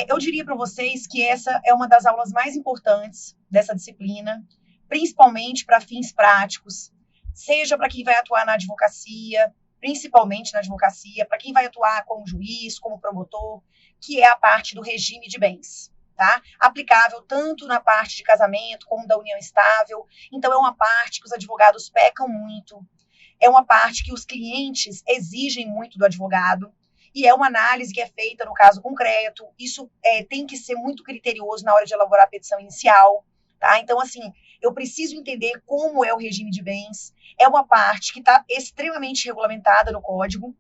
Eu diria para vocês que essa é uma das aulas mais importantes dessa disciplina, principalmente para fins práticos, seja para quem vai atuar na advocacia, principalmente na advocacia, para quem vai atuar como juiz, como promotor, que é a parte do regime de bens, tá? Aplicável tanto na parte de casamento como da união estável. Então, é uma parte que os advogados pecam muito, é uma parte que os clientes exigem muito do advogado, e é uma análise que é feita no caso concreto. Isso tem que ser muito criterioso na hora de elaborar a petição inicial, tá? Então, assim, eu preciso entender como é o regime de bens. É uma parte que está extremamente regulamentada no Código,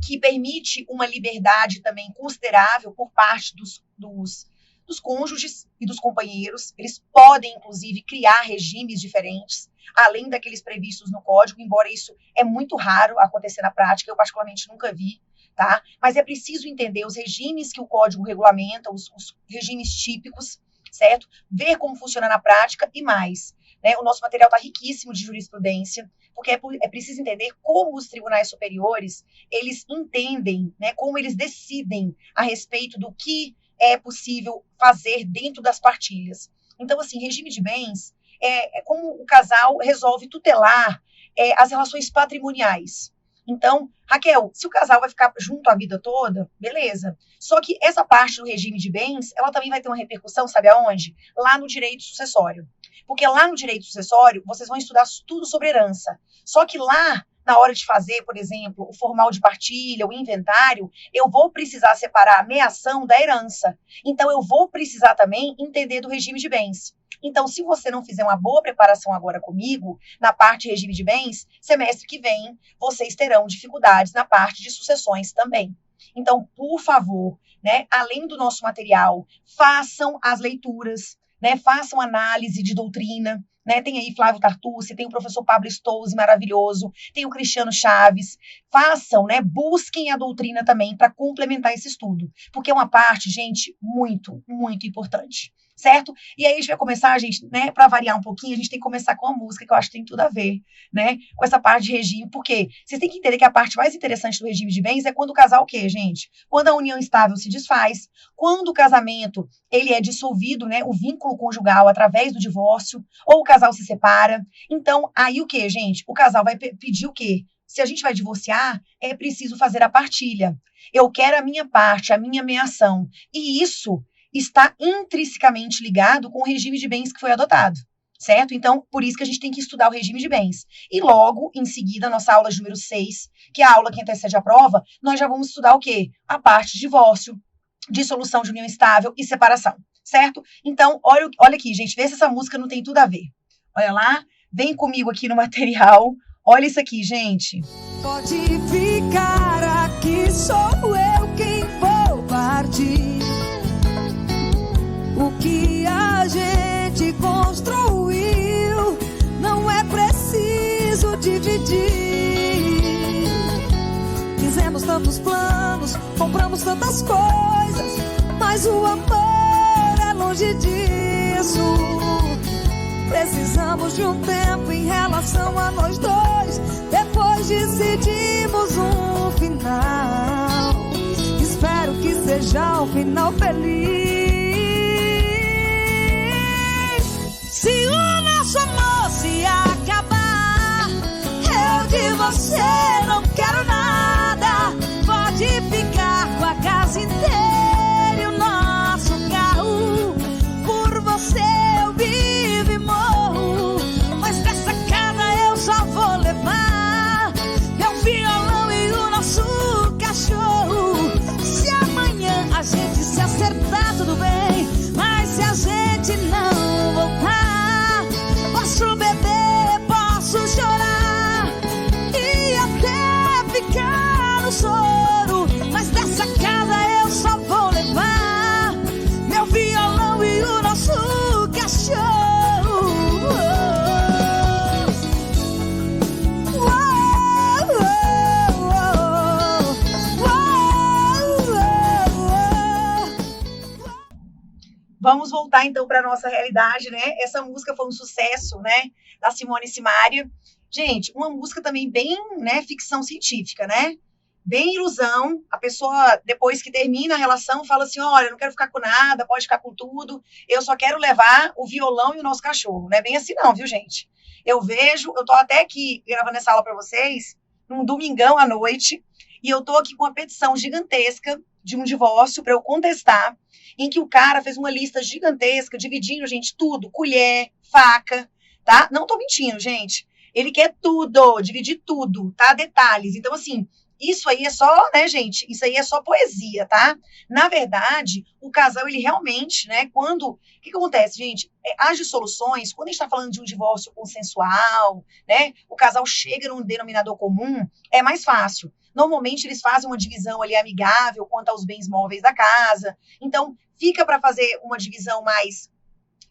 que permite uma liberdade também considerável por parte dos cônjuges e dos companheiros. Eles podem, inclusive, criar regimes diferentes, além daqueles previstos no Código, embora isso é muito raro acontecer na prática, eu particularmente nunca vi, tá? Mas é preciso entender os regimes que o Código regulamenta, os regimes típicos, certo? Ver como funciona na prática e mais, né? O nosso material está riquíssimo de jurisprudência, porque é preciso entender como os tribunais superiores, eles entendem, né, como eles decidem a respeito do que é possível fazer dentro das partilhas. Então, assim, regime de bens é como o casal resolve tutelar as relações patrimoniais. Então, Raquel, se o casal vai ficar junto a vida toda, beleza. Só que essa parte do regime de bens, ela também vai ter uma repercussão, sabe aonde? Lá no direito sucessório. Porque lá no direito sucessório, vocês vão estudar tudo sobre herança. Só que lá, na hora de fazer, por exemplo, o formal de partilha, o inventário, eu vou precisar separar a meação da herança. Então, eu vou precisar também entender do regime de bens. Então, se você não fizer uma boa preparação agora comigo, na parte de regime de bens, semestre que vem, vocês terão dificuldades na parte de sucessões também. Então, por favor, né, além do nosso material, façam as leituras, né, façam análise de doutrina, né, tem aí Flávio Tartucci, tem o professor Pablo Stolze, maravilhoso, tem o Cristiano Chaves, façam, né, busquem a doutrina também para complementar esse estudo, porque é uma parte, gente, muito, muito importante, certo? E aí a gente vai começar, gente, né, para variar um pouquinho, a gente tem que começar com a música, que eu acho que tem tudo a ver, né, com essa parte de regime, porque vocês têm que entender que a parte mais interessante do regime de bens é quando o casal o quê, gente? Quando a união estável se desfaz, quando o casamento, ele é dissolvido, né, o vínculo conjugal através do divórcio, ou o casal se separa. Então, aí o quê, gente? O casal vai pedir o quê? Se a gente vai divorciar, é preciso fazer a partilha. Eu quero a minha parte, a minha meação. E isso está intrinsecamente ligado com o regime de bens que foi adotado, certo? Então, por isso que a gente tem que estudar o regime de bens. E logo, em seguida, nossa aula de número 6, que é a aula que antecede a prova, nós já vamos estudar o quê? A parte de divórcio, dissolução de união estável e separação, certo? Então, olha aqui, gente, vê se essa música não tem tudo a ver. Olha lá, vem comigo aqui no material. Olha isso aqui, gente. Pode ficar aqui, sou eu quem vou partir. O que a gente construiu não é preciso dividir. Fizemos tantos planos, compramos tantas coisas, mas o amor é longe disso. Precisamos de um tempo em relação a nós dois, depois decidimos um final. Espero que seja um final feliz. Se o nosso amor se acabar, eu de você não quero nada. Pode ficar com a casa inteira e o nosso carro. Por você eu vivo e morro, mas dessa casa eu só vou levar meu violão e o nosso cachorro. Se amanhã a gente se acertar, tudo bem, mas se a gente não voltar, posso beber, posso chorar e até ficar no soro, mas dessa casa eu só vou levar meu violão e o nosso cachorro. Vamos voltar então para a nossa realidade, né? Essa música foi um sucesso, né? Da Simone e Simaria. Gente, uma música também bem, né, ficção científica, né? bem ilusão, a pessoa, depois que termina a relação, fala assim, olha, eu não quero ficar com nada, pode ficar com tudo, eu só quero levar o violão e o nosso cachorro. Não é bem assim não, viu, gente? Eu tô até aqui gravando essa aula para vocês, num domingão à noite, e eu tô aqui com uma petição gigantesca de um divórcio para eu contestar, em que o cara fez uma lista gigantesca, dividindo, gente, tudo, colher, faca, tá? Não tô mentindo, gente. Ele quer tudo, dividir tudo, tá? Detalhes. Então, assim, isso aí é só, né, gente? Isso aí é só poesia, tá? Na verdade, o casal, ele realmente, né, quando... O que acontece, gente? As dissoluções, quando a gente tá falando de um divórcio consensual, né, o casal chega num denominador comum, é mais fácil. Normalmente, eles fazem uma divisão ali amigável quanto aos bens móveis da casa. Então, fica para fazer uma divisão mais...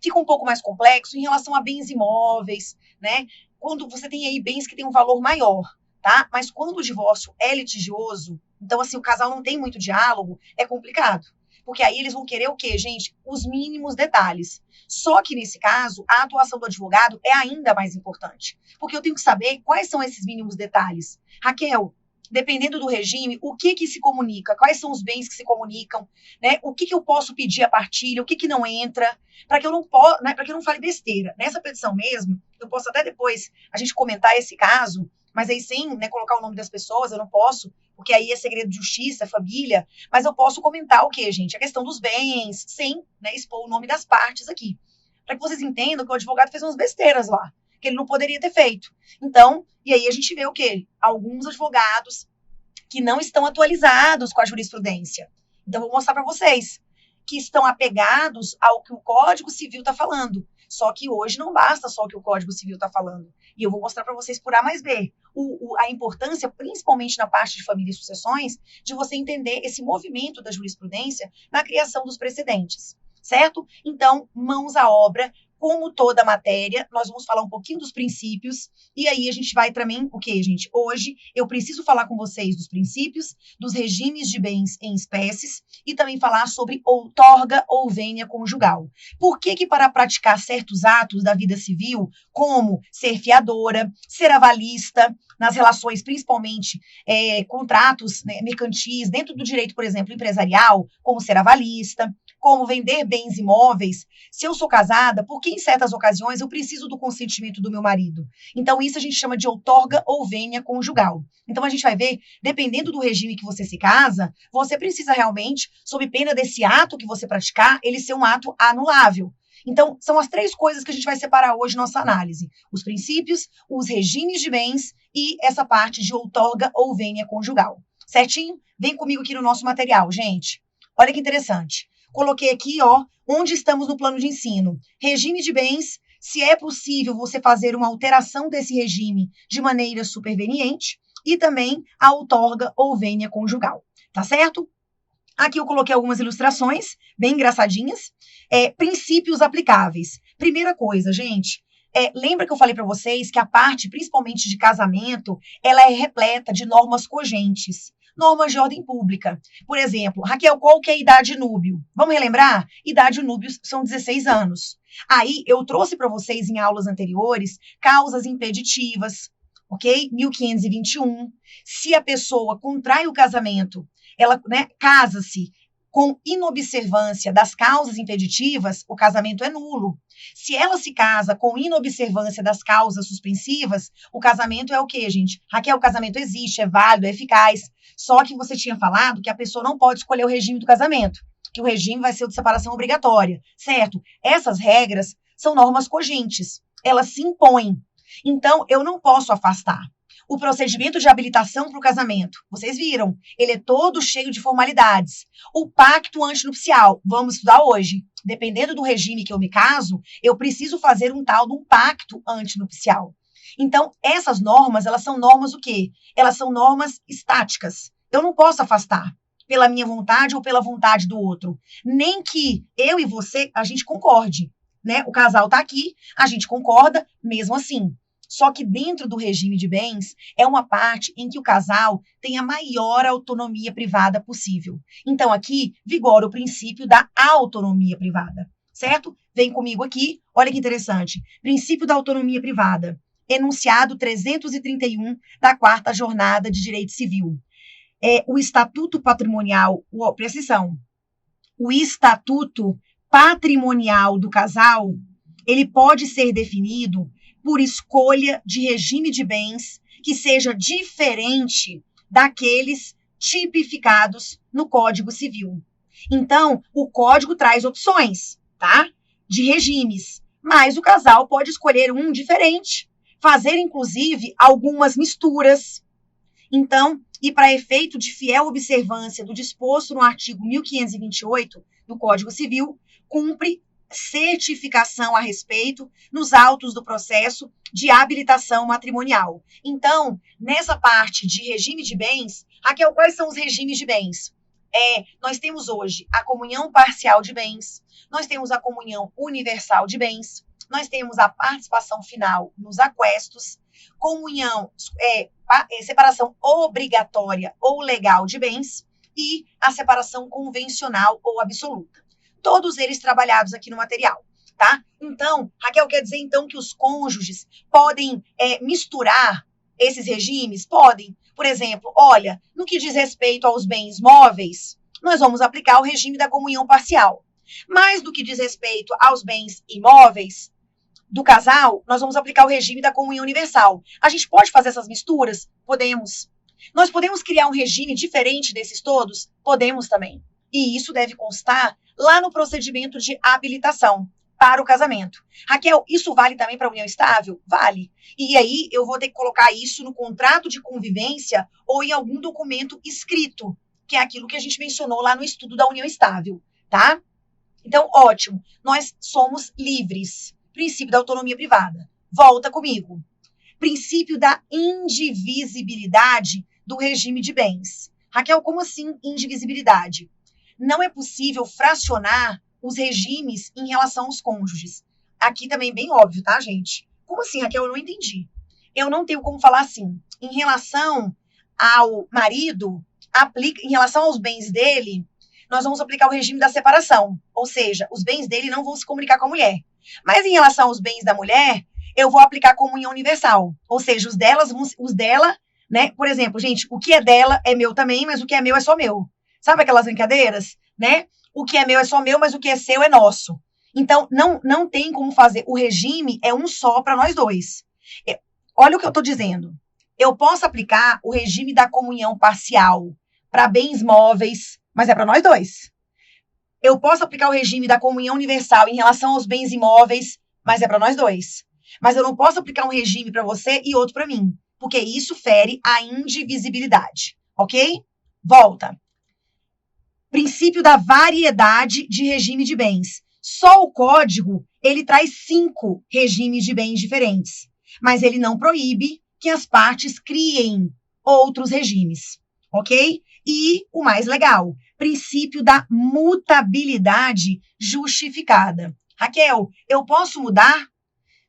Fica um pouco mais complexo em relação a bens imóveis, né? Quando você tem aí bens que têm um valor maior, tá? Mas quando o divórcio é litigioso, então, assim, o casal não tem muito diálogo, é complicado. Porque aí eles vão querer o quê, gente? Os mínimos detalhes. Só que, nesse caso, a atuação do advogado é ainda mais importante. Porque eu tenho que saber quais são esses mínimos detalhes. Raquel, dependendo do regime, o que se comunica, quais são os bens que se comunicam, né? O que eu posso pedir a partilha, o que não entra, para que eu não né, para que eu não fale besteira. Nessa petição mesmo, eu posso até depois a gente comentar esse caso, mas aí sem, né, colocar o nome das pessoas, eu não posso, porque aí é segredo de justiça, é família, mas eu posso comentar o quê, gente? A questão dos bens, sem, né, expor o nome das partes aqui. Para que vocês entendam que o advogado fez umas besteiras lá, que ele não poderia ter feito. Então, e aí a gente vê o quê? Alguns advogados que não estão atualizados com a jurisprudência. Então, vou mostrar para vocês que estão apegados ao que o Código Civil está falando. Só que hoje não basta só o que o Código Civil está falando. E eu vou mostrar para vocês por A mais B a importância, principalmente na parte de família e sucessões, de você entender esse movimento da jurisprudência na criação dos precedentes. Certo? Então, mãos à obra. Como toda matéria, nós vamos falar um pouquinho dos princípios, e aí a gente vai também, o que, gente? Hoje eu preciso falar com vocês dos princípios, dos regimes de bens em espécies, e também falar sobre outorga ou vênia conjugal. Por que para praticar certos atos da vida civil, como ser fiadora, ser avalista, nas relações, principalmente contratos, né, mercantis, dentro do direito, por exemplo, empresarial, como ser avalista, como vender bens imóveis, se eu sou casada, porque em certas ocasiões eu preciso do consentimento do meu marido. Então, isso a gente chama de outorga ou vênia conjugal. Então, a gente vai ver, dependendo do regime que você se casa, você precisa realmente, sob pena desse ato que você praticar, ele ser um ato anulável. Então, são as 3 coisas que a gente vai separar hoje na nossa análise. Os princípios, os regimes de bens e essa parte de outorga ou vênia conjugal. Certinho? Vem comigo aqui no nosso material, gente. Olha que interessante. Coloquei aqui, ó, onde estamos no plano de ensino. Regime de bens, se é possível você fazer uma alteração desse regime de maneira superveniente, e também a outorga ou vênia conjugal. Tá certo? Aqui eu coloquei algumas ilustrações, bem engraçadinhas. Princípios aplicáveis. Primeira coisa, gente, lembra que eu falei para vocês que a parte, principalmente de casamento, ela é repleta de normas cogentes. Normas de ordem pública. Por exemplo, Raquel, qual que é a idade núbio? Vamos relembrar? Idade núbio são 16 anos. Aí, eu trouxe para vocês em aulas anteriores causas impeditivas, ok? 1521. Se a pessoa contrai o casamento, ela, né, casa-se com inobservância das causas impeditivas, o casamento é nulo. Se ela se casa com inobservância das causas suspensivas, o casamento é o quê, gente? Raquel, o casamento existe, é válido, é eficaz. Só que você tinha falado que a pessoa não pode escolher o regime do casamento, que o regime vai ser o de separação obrigatória, certo? Essas regras são normas cogentes, elas se impõem. Então, eu não posso afastar. O procedimento de habilitação para o casamento, vocês viram, ele é todo cheio de formalidades. O pacto antinupcial, vamos estudar hoje. Dependendo do regime que eu me caso, eu preciso fazer um tal de um pacto antinupcial. Então, essas normas, elas são normas o quê? Elas são normas estáticas. Eu não posso afastar pela minha vontade ou pela vontade do outro. Nem que eu e você, a gente concorde, né? O casal está aqui, a gente concorda mesmo assim. Só que dentro do regime de bens, é uma parte em que o casal tem a maior autonomia privada possível. Então, aqui, vigora o princípio da autonomia privada, certo? Vem comigo aqui, olha que interessante. Princípio da autonomia privada, enunciado 331 da 4ª Jornada de Direito Civil. o estatuto patrimonial, presta atenção, o estatuto patrimonial do casal, ele pode ser definido por escolha de regime de bens que seja diferente daqueles tipificados no Código Civil. Então, o Código traz opções, tá? De regimes, mas o casal pode escolher um diferente, fazer, inclusive, algumas misturas. Então, e para efeito de fiel observância do disposto no artigo 1528 do Código Civil, cumpre certificação a respeito nos autos do processo de habilitação matrimonial. Então, nessa parte de regime de bens, Raquel, quais são os regimes de bens? Nós temos hoje a comunhão parcial de bens, nós temos a comunhão universal de bens, nós temos a participação final nos aquestos, comunhão, separação obrigatória ou legal de bens e a separação convencional ou absoluta. Todos eles trabalhados aqui no material, tá? Então, Raquel, quer dizer então que os cônjuges podem misturar esses regimes? Podem. Por exemplo, olha, no que diz respeito aos bens móveis, nós vamos aplicar o regime da comunhão parcial. Mas no que diz respeito aos bens imóveis do casal, nós vamos aplicar o regime da comunhão universal. A gente pode fazer essas misturas? Podemos. Nós podemos criar um regime diferente desses todos? Podemos também. E isso deve constar lá no procedimento de habilitação para o casamento. Raquel, isso vale também para a união estável? Vale. E aí eu vou ter que colocar isso no contrato de convivência ou em algum documento escrito, que é aquilo que a gente mencionou lá no estudo da união estável, tá? Então, ótimo. Nós somos livres. Princípio da autonomia privada. Volta comigo. Princípio da indivisibilidade do regime de bens. Raquel, como assim indivisibilidade? Não é possível fracionar os regimes em relação aos cônjuges. Aqui também bem óbvio, tá, gente? Como assim, Raquel? Eu não entendi. Eu não tenho como falar assim. Em relação ao marido, em relação aos bens dele, nós vamos aplicar o regime da separação. Ou seja, os bens dele não vão se comunicar com a mulher. Mas em relação aos bens da mulher, eu vou aplicar a comunhão universal. Ou seja, os dela, né? Por exemplo, gente, o que é dela é meu também, mas o que é meu é só meu. Sabe aquelas brincadeiras, né? O que é meu é só meu, mas o que é seu é nosso. Então, não tem como fazer. O regime é um só para nós dois. Olha o que eu estou dizendo. Eu posso aplicar o regime da comunhão parcial para bens móveis, mas é para nós dois. Eu posso aplicar o regime da comunhão universal em relação aos bens imóveis, mas é para nós dois. Mas eu não posso aplicar um regime para você e outro para mim, porque isso fere a indivisibilidade, ok? Volta. Princípio da variedade de regime de bens. Só o código, ele traz 5 regimes de bens diferentes, mas ele não proíbe que as partes criem outros regimes, ok? E o mais legal, princípio da mutabilidade justificada. Raquel, eu posso mudar?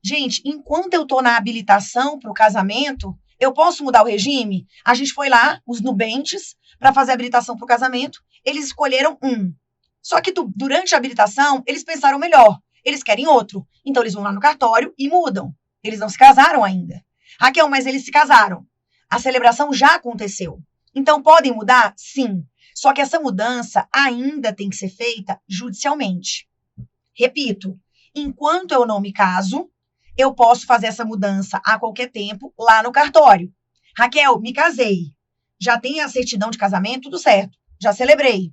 Gente, enquanto eu estou na habilitação para o casamento, eu posso mudar o regime? A gente foi lá, os nubentes, para fazer a habilitação para o casamento, eles escolheram um. Só que durante a habilitação, eles pensaram melhor. Eles querem outro. Então, eles vão lá no cartório e mudam. Eles não se casaram ainda. Raquel, mas eles se casaram. A celebração já aconteceu. Então, podem mudar? Sim. Só que essa mudança ainda tem que ser feita judicialmente. Repito, enquanto eu não me caso, eu posso fazer essa mudança a qualquer tempo lá no cartório. Raquel, me casei. Já tem a certidão de casamento, tudo certo. Já celebrei.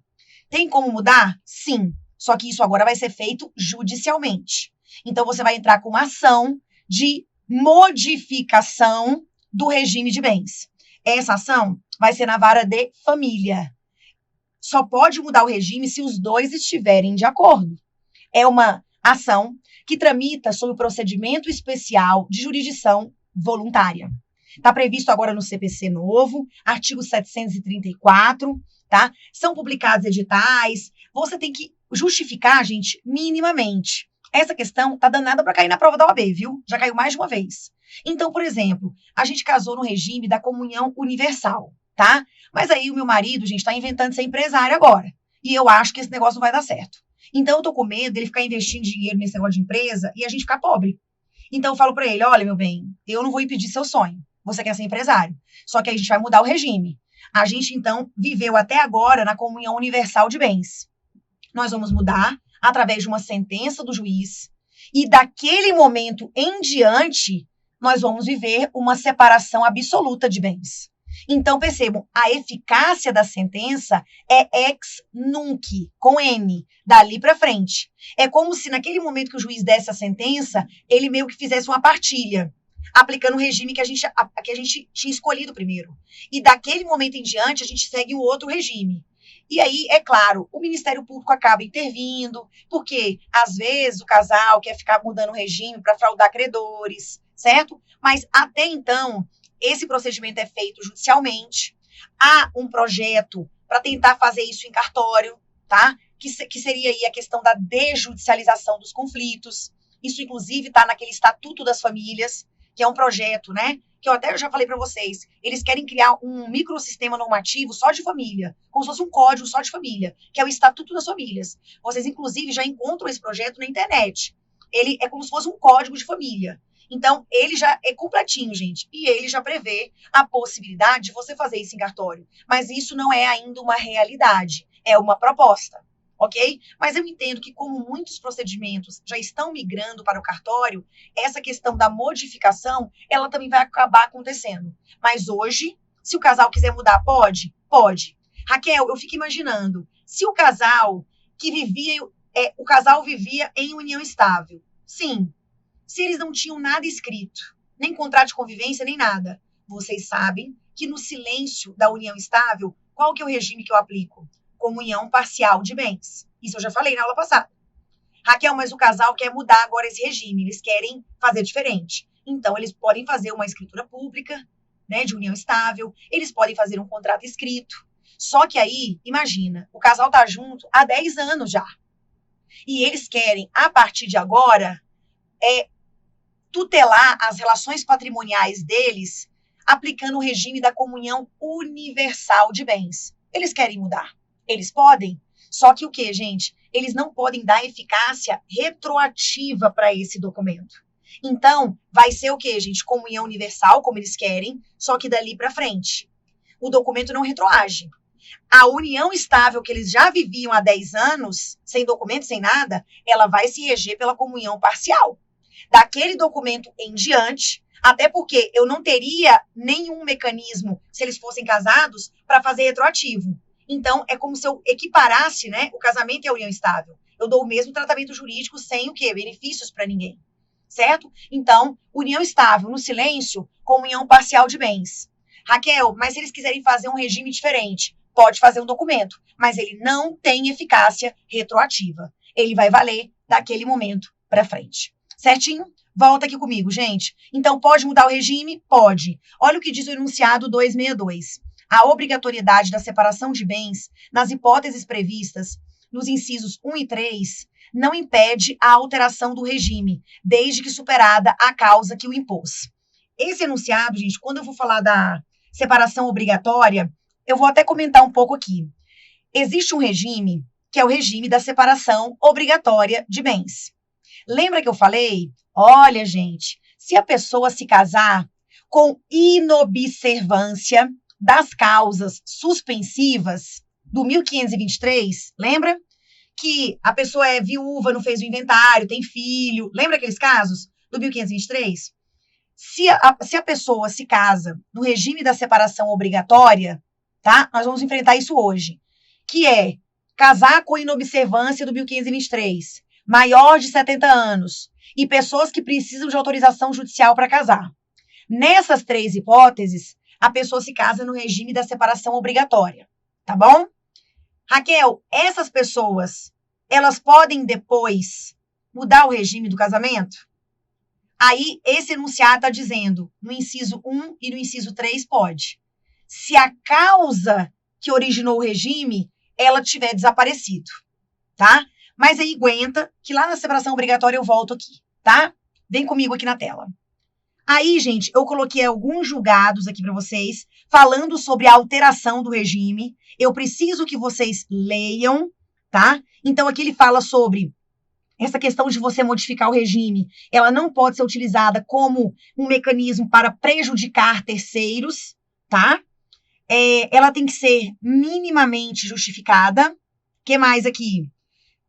Tem como mudar? Sim. Só que isso agora vai ser feito judicialmente. Então, você vai entrar com uma ação de modificação do regime de bens. Essa ação vai ser na vara de família. Só pode mudar o regime se os dois estiverem de acordo. É uma ação que tramita sob o procedimento especial de jurisdição voluntária. Está previsto agora no CPC novo, artigo 734, tá? São publicados editais. Você tem que justificar, gente, minimamente. Essa questão tá danada para cair na prova da OAB, viu? Já caiu mais de uma vez. Então, por exemplo, a gente casou no regime da comunhão universal, tá? Mas aí o meu marido, gente, tá inventando ser empresário agora. E eu acho que esse negócio não vai dar certo. Então, eu tô com medo dele ficar investindo dinheiro nesse negócio de empresa e a gente ficar pobre. Então, eu falo para ele, olha, meu bem, eu não vou impedir seu sonho. Você quer ser empresário. Só que aí a gente vai mudar o regime. A gente, então, viveu até agora na comunhão universal de bens. Nós vamos mudar através de uma sentença do juiz e daquele momento em diante, nós vamos viver uma separação absoluta de bens. Então, percebam, a eficácia da sentença é ex nunc, com N, dali para frente. É como se naquele momento que o juiz desse a sentença, ele meio que fizesse uma partilha, aplicando o regime que a gente tinha escolhido primeiro. E daquele momento em diante, a gente segue o outro regime. E aí, é claro, o Ministério Público acaba intervindo, porque às vezes o casal quer ficar mudando o regime para fraudar credores, certo? Mas até então, esse procedimento é feito judicialmente. Há um projeto para tentar fazer isso em cartório, tá? Que seria aí a questão da desjudicialização dos conflitos. Isso, inclusive, está naquele Estatuto das Famílias, que é um projeto, né? Que eu até já falei para vocês. Eles querem criar um microsistema normativo só de família, como se fosse um código só de família, que é o Estatuto das Famílias. Vocês, inclusive, já encontram esse projeto na internet. Ele é como se fosse um código de família. Então, ele já é completinho, gente. E ele já prevê a possibilidade de você fazer isso em cartório. Mas isso não é ainda uma realidade. É uma proposta, ok? Mas eu entendo que, como muitos procedimentos já estão migrando para o cartório, essa questão da modificação, ela também vai acabar acontecendo. Mas hoje, se o casal quiser mudar, pode? Pode. Raquel, eu fico imaginando, se o casal que vivia, o casal vivia em união estável. Sim. Se eles não tinham nada escrito, nem contrato de convivência, nem nada, vocês sabem que no silêncio da união estável, qual que é o regime que eu aplico? Comunhão parcial de bens. Isso eu já falei na aula passada. Raquel, mas o casal quer mudar agora esse regime, eles querem fazer diferente. Então, eles podem fazer uma escritura pública, né, de união estável, eles podem fazer um contrato escrito. Só que aí, imagina, o casal tá junto há 10 anos já. E eles querem, a partir de agora, tutelar as relações patrimoniais deles, aplicando o regime da comunhão universal de bens. Eles querem mudar. Eles podem. Só que o quê, gente? Eles não podem dar eficácia retroativa para esse documento. Então, vai ser o quê, gente? Comunhão universal, como eles querem, só que dali para frente. O documento não retroage. A união estável que eles já viviam há 10 anos, sem documento, sem nada, ela vai se reger pela comunhão parcial. Daquele documento em diante, até porque eu não teria nenhum mecanismo, se eles fossem casados, para fazer retroativo. Então, é como se eu equiparasse, né, o casamento e a união estável. Eu dou o mesmo tratamento jurídico sem o quê? Benefícios para ninguém. Certo? Então, união estável no silêncio, comunhão parcial de bens. Raquel, mas se eles quiserem fazer um regime diferente, pode fazer um documento, mas ele não tem eficácia retroativa. Ele vai valer daquele momento para frente. Certinho? Volta aqui comigo, gente. Então, pode mudar o regime? Pode. Olha o que diz o enunciado 262. A obrigatoriedade da separação de bens, nas hipóteses previstas nos incisos 1 e 3, não impede a alteração do regime, desde que superada a causa que o impôs. Esse enunciado, gente, quando eu vou falar da separação obrigatória, eu vou até comentar um pouco aqui. Existe um regime, que é o regime da separação obrigatória de bens. Lembra que eu falei? Olha, gente, se a pessoa se casar com inobservância das causas suspensivas do 1523, lembra? Que a pessoa é viúva, não fez o inventário, tem filho. Lembra aqueles casos do 1523? Se a pessoa se casa no regime da separação obrigatória, tá? Nós vamos enfrentar isso hoje, que é casar com inobservância do 1523, maior de 70 anos, e pessoas que precisam de autorização judicial para casar. Nessas 3 hipóteses, a pessoa se casa no regime da separação obrigatória, tá bom? Raquel, essas pessoas, elas podem depois mudar o regime do casamento? Aí, esse enunciado está dizendo, no inciso 1 e no inciso 3, pode. Se a causa que originou o regime, ela tiver desaparecido, tá? Mas aí aguenta que lá na separação obrigatória eu volto aqui, tá? Vem comigo aqui na tela. Aí, gente, eu coloquei alguns julgados aqui para vocês, falando sobre a alteração do regime. Eu preciso que vocês leiam, tá? Então, aqui ele fala sobre essa questão de você modificar o regime. Ela não pode ser utilizada como um mecanismo para prejudicar terceiros, tá? ela tem que ser minimamente justificada. O que mais aqui?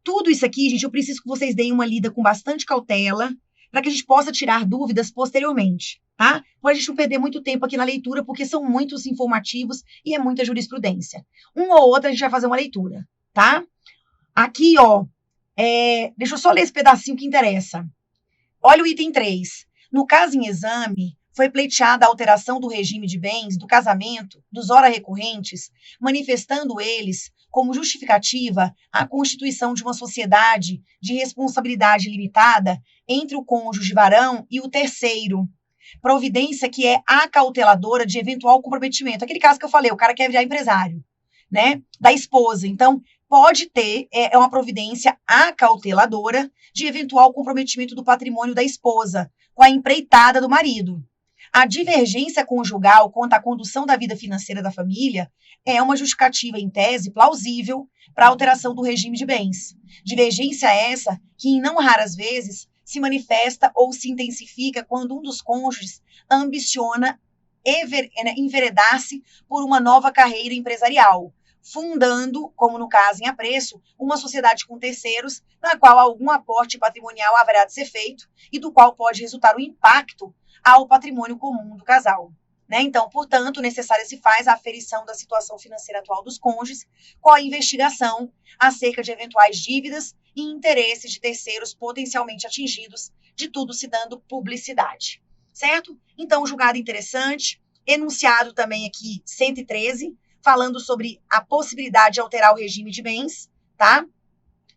Tudo isso aqui, gente, eu preciso que vocês deem uma lida com bastante cautela, para que a gente possa tirar dúvidas posteriormente, tá? Para a gente não perder muito tempo aqui na leitura, porque são muitos informativos e é muita jurisprudência. Um ou outro a gente vai fazer uma leitura, tá? Aqui, ó, deixa eu só ler esse pedacinho que interessa. Olha o item 3. No caso em exame, foi pleiteada a alteração do regime de bens do casamento dos ora recorrentes, manifestando eles como justificativa a constituição de uma sociedade de responsabilidade limitada entre o cônjuge varão e o terceiro, providência que é acauteladora de eventual comprometimento. Aquele caso que eu falei, o cara quer virar empresário, né, da esposa. Então, pode ter uma providência acauteladora de eventual comprometimento do patrimônio da esposa com a empreitada do marido. A divergência conjugal quanto à condução da vida financeira da família é uma justificativa, em tese, plausível para a alteração do regime de bens. Divergência essa que, em não raras vezes, se manifesta ou se intensifica quando um dos cônjuges ambiciona enveredar-se por uma nova carreira empresarial, fundando, como no caso em apreço, uma sociedade com terceiros, na qual algum aporte patrimonial haverá de ser feito e do qual pode resultar o impacto ao patrimônio comum do casal. Né? Então, portanto, necessária se faz a aferição da situação financeira atual dos cônjuges com a investigação acerca de eventuais dívidas e interesses de terceiros potencialmente atingidos, de tudo se dando publicidade. Certo? Então, julgado interessante, enunciado também aqui 113, falando sobre a possibilidade de alterar o regime de bens, tá?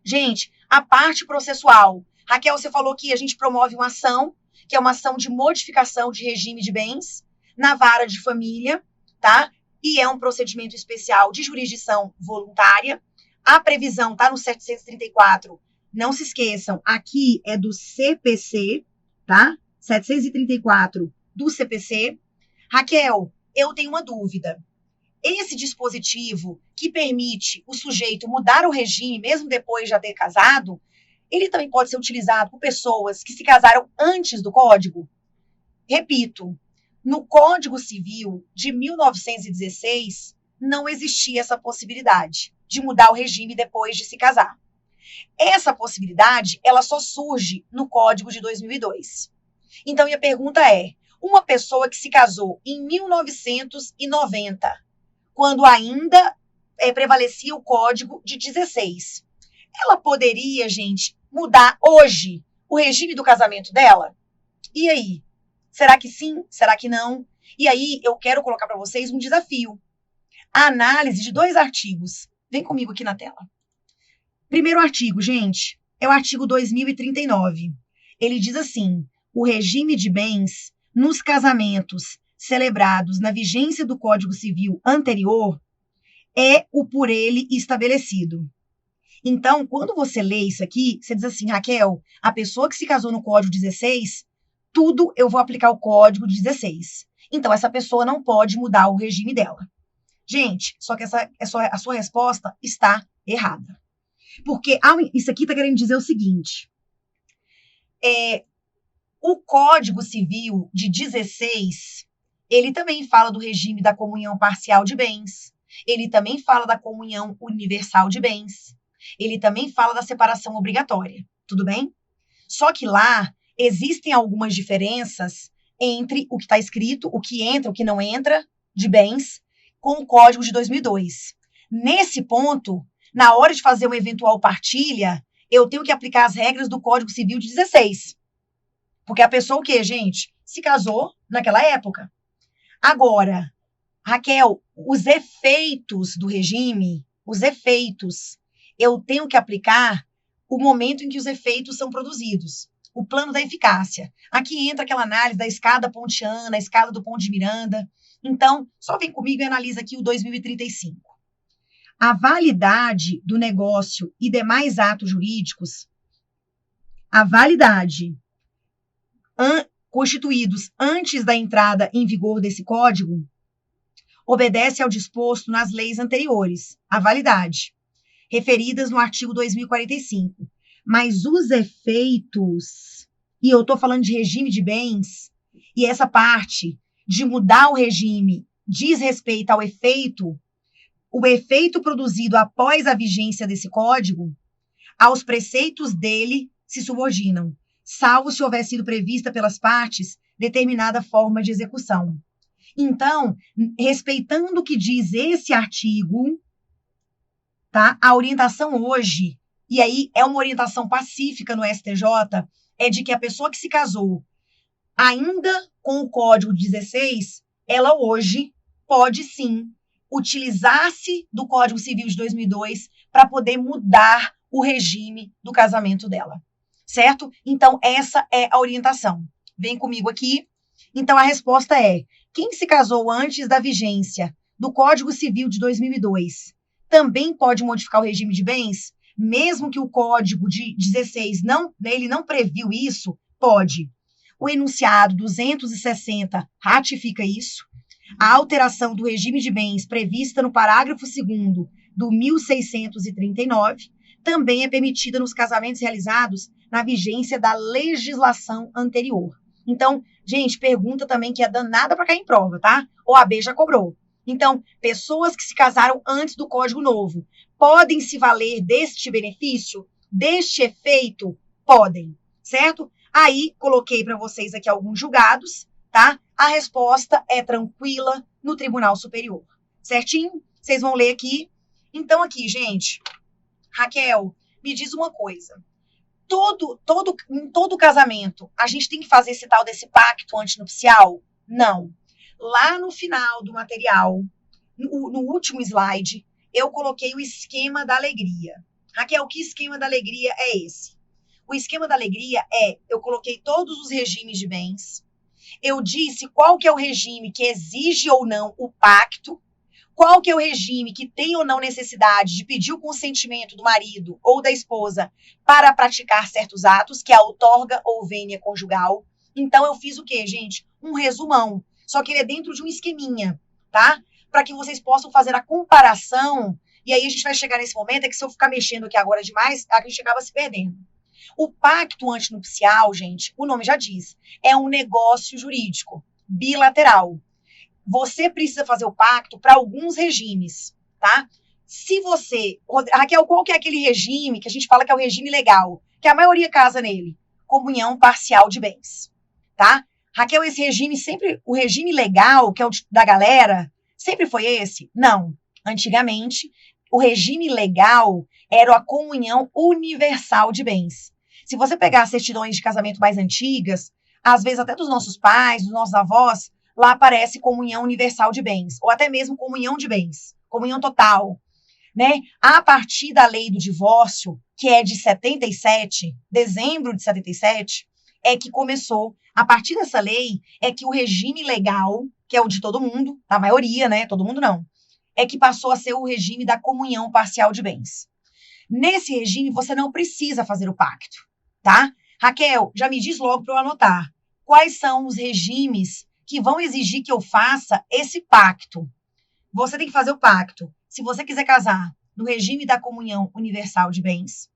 Gente, a parte processual. Raquel, você falou que a gente promove uma ação, que é uma ação de modificação de regime de bens na vara de família, tá? E é um procedimento especial de jurisdição voluntária. A previsão tá no 734. Não se esqueçam, aqui é do CPC, tá? 734 do CPC. Raquel, eu tenho uma dúvida. Esse dispositivo que permite o sujeito mudar o regime, mesmo depois de já ter casado, ele também pode ser utilizado por pessoas que se casaram antes do Código? Repito, no Código Civil de 1916, não existia essa possibilidade de mudar o regime depois de se casar. Essa possibilidade, ela só surge no Código de 2002. Então, minha pergunta é, uma pessoa que se casou em 1990, quando ainda prevalecia o Código de 16, ela poderia, gente, mudar hoje o regime do casamento dela? E aí? Será que sim? Será que não? E aí, eu quero colocar para vocês um desafio. A análise de 2 artigos. Vem comigo aqui na tela. Primeiro artigo, gente, é o artigo 2039. Ele diz assim, o regime de bens nos casamentos celebrados na vigência do Código Civil anterior é o por ele estabelecido. Então, quando você lê isso aqui, você diz assim, Raquel, a pessoa que se casou no Código 16, tudo eu vou aplicar o Código 16. Então, essa pessoa não pode mudar o regime dela. Gente, só que a sua resposta está errada. Porque isso aqui está querendo dizer o seguinte, o Código Civil de 16, ele também fala do regime da comunhão parcial de bens, ele também fala da comunhão universal de bens, ele também fala da separação obrigatória, tudo bem? Só que lá existem algumas diferenças entre o que está escrito, o que entra, o que não entra, de bens, com o Código de 2002. Nesse ponto, na hora de fazer uma eventual partilha, eu tenho que aplicar as regras do Código Civil de 16. Porque a pessoa o quê, gente? Se casou naquela época. Agora, Raquel, os efeitos do regime, eu tenho que aplicar o momento em que os efeitos são produzidos. O plano da eficácia. Aqui entra aquela análise da escada pontiana, a escada do Ponte de Miranda. Então, só vem comigo e analisa aqui o 2035. A validade do negócio e demais atos jurídicos, a validade constituídos antes da entrada em vigor desse código, obedece ao disposto nas leis anteriores, a validade, referidas no artigo 2045. Mas os efeitos, e eu estou falando de regime de bens, e essa parte de mudar o regime diz respeito ao efeito, o efeito produzido após a vigência desse código, aos preceitos dele se subordinam, salvo se houver sido prevista pelas partes determinada forma de execução. Então, respeitando o que diz esse artigo, tá? A orientação hoje, e aí é uma orientação pacífica no STJ, é de que a pessoa que se casou ainda com o Código 16, ela hoje pode sim utilizar-se do Código Civil de 2002 para poder mudar o regime do casamento dela, certo? Então, essa é a orientação. Vem comigo aqui. Então, a resposta é: quem se casou antes da vigência do Código Civil de 2002 também pode modificar o regime de bens, mesmo que o Código de 16 ele não previu isso? Pode. O enunciado 260 ratifica isso. A alteração do regime de bens prevista no parágrafo 2º do 1639 também é permitida nos casamentos realizados na vigência da legislação anterior. Então, gente, pergunta também que é danada para cair em prova, tá? O OAB já cobrou. Então, pessoas que se casaram antes do Código Novo podem se valer deste benefício, deste efeito? Podem, certo? Aí, coloquei para vocês aqui alguns julgados, tá? A resposta é tranquila no Tribunal Superior, certinho? Vocês vão ler aqui. Então, aqui, gente, Raquel, me diz uma coisa. Em todo casamento, a gente tem que fazer esse tal desse pacto antinupcial? Não. Lá no final do material, no último slide, eu coloquei o esquema da alegria. Raquel, que esquema da alegria é esse? O esquema da alegria eu coloquei todos os regimes de bens, eu disse qual que é o regime que exige ou não o pacto, qual que é o regime que tem ou não necessidade de pedir o consentimento do marido ou da esposa para praticar certos atos, que é a outorga ou vênia conjugal. Então, eu fiz o quê, gente? Um resumão. Só que ele é dentro de um esqueminha, tá? Para que vocês possam fazer a comparação. E aí a gente vai chegar nesse momento, é que se eu ficar mexendo aqui agora demais, a gente acaba se perdendo. O pacto antinupcial, gente, o nome já diz, é um negócio jurídico bilateral. Você precisa fazer o pacto para alguns regimes, tá? Se você... Raquel, qual que é aquele regime que a gente fala que é o regime legal? Que a maioria casa nele. Comunhão parcial de bens, tá? Raquel, esse regime sempre... O regime legal, que é o da galera, sempre foi esse? Não. Antigamente, o regime legal era a comunhão universal de bens. Se você pegar as certidões de casamento mais antigas, às vezes até dos nossos pais, dos nossos avós, lá aparece comunhão universal de bens, ou até mesmo comunhão de bens, comunhão total, né? A partir da lei do divórcio, que é de 77, dezembro de 77, é que começou, a partir dessa lei, é que o regime legal, que é o de todo mundo, da maioria, né? Todo mundo não, é que passou a ser o regime da comunhão parcial de bens. Nesse regime, você não precisa fazer o pacto, tá? Raquel, já me diz logo para eu anotar. Quais são os regimes que vão exigir que eu faça esse pacto? Você tem que fazer o pacto. Se você quiser casar no regime da comunhão universal de bens,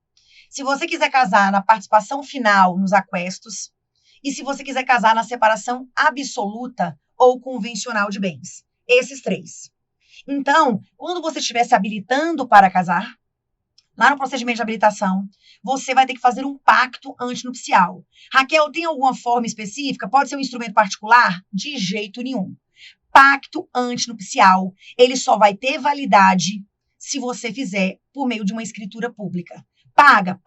se você quiser casar na participação final nos aquestos, e se você quiser casar na separação absoluta ou convencional de bens. Esses três. Então, quando você estiver se habilitando para casar, lá no procedimento de habilitação, você vai ter que fazer um pacto antinupcial. Raquel, tem alguma forma específica? Pode ser um instrumento particular? De jeito nenhum. Pacto antinupcial, ele só vai ter validade se você fizer por meio de uma escritura pública. Paga,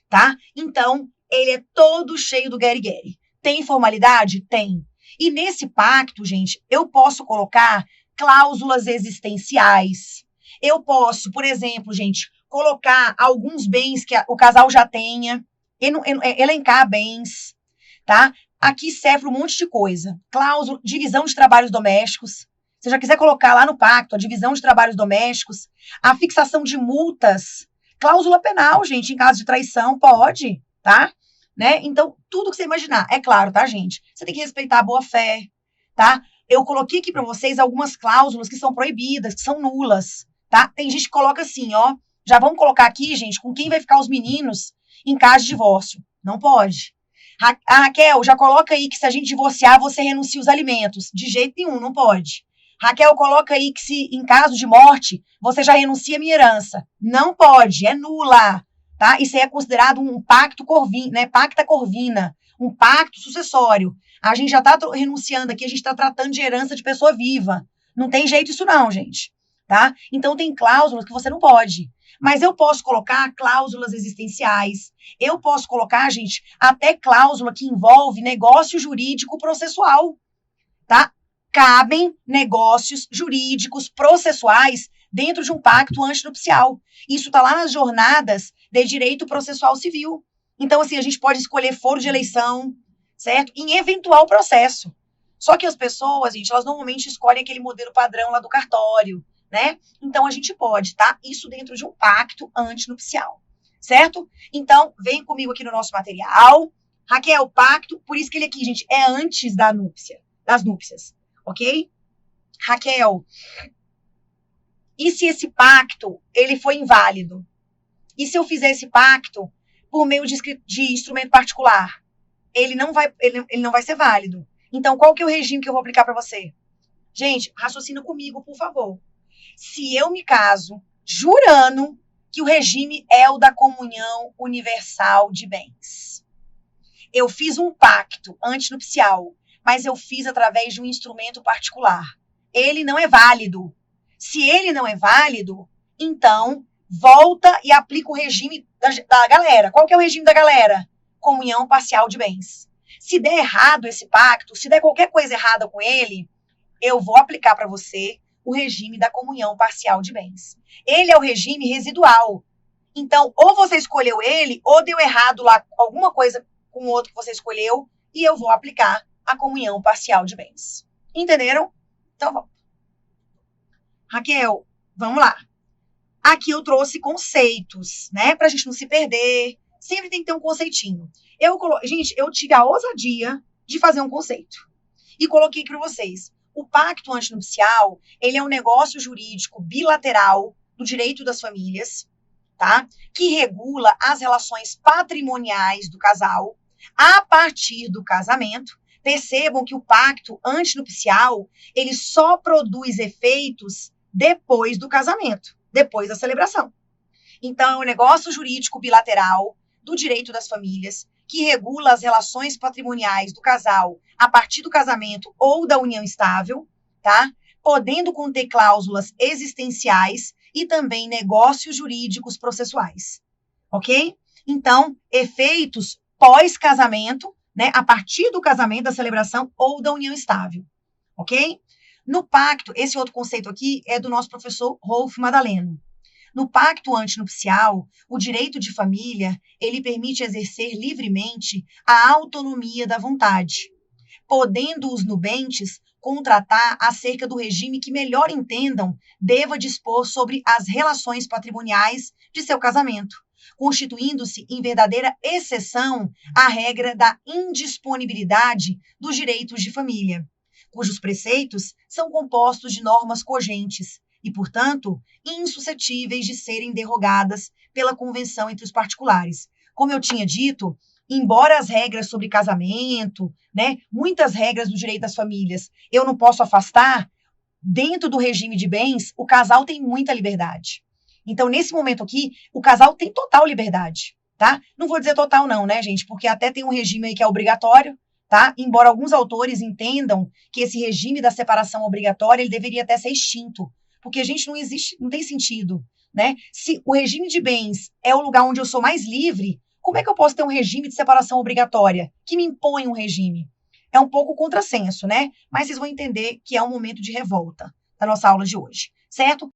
tá? Então, ele é todo cheio do gueri-gueri. Tem formalidade? Tem. E nesse pacto, gente, eu posso colocar cláusulas existenciais. Eu posso, por exemplo, gente, colocar alguns bens que o casal já tenha, elencar bens, tá? Aqui serve um monte de coisa. Cláusula, divisão de trabalhos domésticos. Se já quiser colocar lá no pacto a divisão de trabalhos domésticos, a fixação de multas, cláusula penal, gente, em caso de traição, pode, tá? Né? Então, tudo que você imaginar. É claro, tá, gente? Você tem que respeitar a boa-fé, tá? Eu coloquei aqui para vocês algumas cláusulas que são proibidas, que são nulas, tá? Tem gente que coloca assim, ó. Já vamos colocar aqui, gente, com quem vai ficar os meninos em caso de divórcio. Não pode. A Raquel, já coloca aí que se a gente divorciar, você renuncia os alimentos. De jeito nenhum, não pode. Raquel, coloca aí que se em caso de morte, você já renuncia à minha herança. Não pode, é nula, tá? Isso aí é considerado um pacto corvino, né? Pacta corvina, um pacto sucessório. A gente já tá renunciando aqui, a gente tá tratando de herança de pessoa viva. Não tem jeito isso não, gente, tá? Então tem cláusulas que você não pode. Mas eu posso colocar cláusulas existenciais. Eu posso colocar, gente, até cláusula que envolve negócio jurídico processual, tá? Cabem negócios jurídicos processuais dentro de um pacto antinupcial. Isso está lá nas jornadas de direito processual civil. Então, assim, a gente pode escolher foro de eleição, certo? Em eventual processo. Só que as pessoas, gente, elas normalmente escolhem aquele modelo padrão lá do cartório, né? Então, a gente pode, tá? Isso dentro de um pacto antinupcial, certo? Então, vem comigo aqui no nosso material. Raquel, pacto, por isso que ele aqui, gente, é antes da núpcia, das núpcias. Ok? Raquel, e se esse pacto, ele foi inválido? E se eu fizer esse pacto por meio de instrumento particular? Ele não vai ser válido. Então, qual que é o regime que eu vou aplicar para você? Gente, raciocina comigo, por favor. Se eu me caso jurando que o regime é o da comunhão universal de bens. Eu fiz um pacto antinupcial, mas eu fiz através de um instrumento particular. Ele não é válido. Se ele não é válido, então volta e aplica o regime da galera. Qual que é o regime da galera? Comunhão parcial de bens. Se der errado esse pacto, se der qualquer coisa errada com ele, eu vou aplicar para você o regime da comunhão parcial de bens. Ele é o regime residual. Então, ou você escolheu ele, ou deu errado lá alguma coisa com o outro que você escolheu, e eu vou aplicar a comunhão parcial de bens. Entenderam? Então, vamos. Raquel, vamos lá. Aqui eu trouxe conceitos, né? Pra gente não se perder. Sempre tem que ter um conceitinho. Gente, eu tive a ousadia de fazer um conceito. E coloquei para vocês. O pacto antinupcial, ele é um negócio jurídico bilateral do direito das famílias, tá? Que regula as relações patrimoniais do casal a partir do casamento. Percebam que o pacto antinupcial, ele só produz efeitos depois do casamento, depois da celebração. Então, é um negócio jurídico bilateral do direito das famílias que regula as relações patrimoniais do casal a partir do casamento ou da união estável, tá? Podendo conter cláusulas existenciais e também negócios jurídicos processuais, ok? Então, efeitos pós-casamento, né, a partir do casamento, da celebração ou da união estável, ok? No pacto, esse outro conceito aqui é do nosso professor Rolf Madaleno. No pacto antinupcial, o direito de família, ele permite exercer livremente a autonomia da vontade, podendo os nubentes contratar acerca do regime que melhor entendam deva dispor sobre as relações patrimoniais de seu casamento, constituindo-se em verdadeira exceção à regra da indisponibilidade dos direitos de família, cujos preceitos são compostos de normas cogentes e, portanto, insuscetíveis de serem derrogadas pela convenção entre os particulares. Como eu tinha dito, embora as regras sobre casamento, né, muitas regras do direito das famílias, eu não posso afastar, dentro do regime de bens, o casal tem muita liberdade. Então, nesse momento aqui, o casal tem total liberdade, tá? Não vou dizer total não, né, gente? Porque até tem um regime aí que é obrigatório, tá? Embora alguns autores entendam que esse regime da separação obrigatória, ele deveria até ser extinto, porque a gente não existe, não tem sentido, né? Se o regime de bens é o lugar onde eu sou mais livre, como é que eu posso ter um regime de separação obrigatória que me impõe um regime? É um pouco contrassenso, né? Mas vocês vão entender que é um momento de revolta da nossa aula de hoje, certo?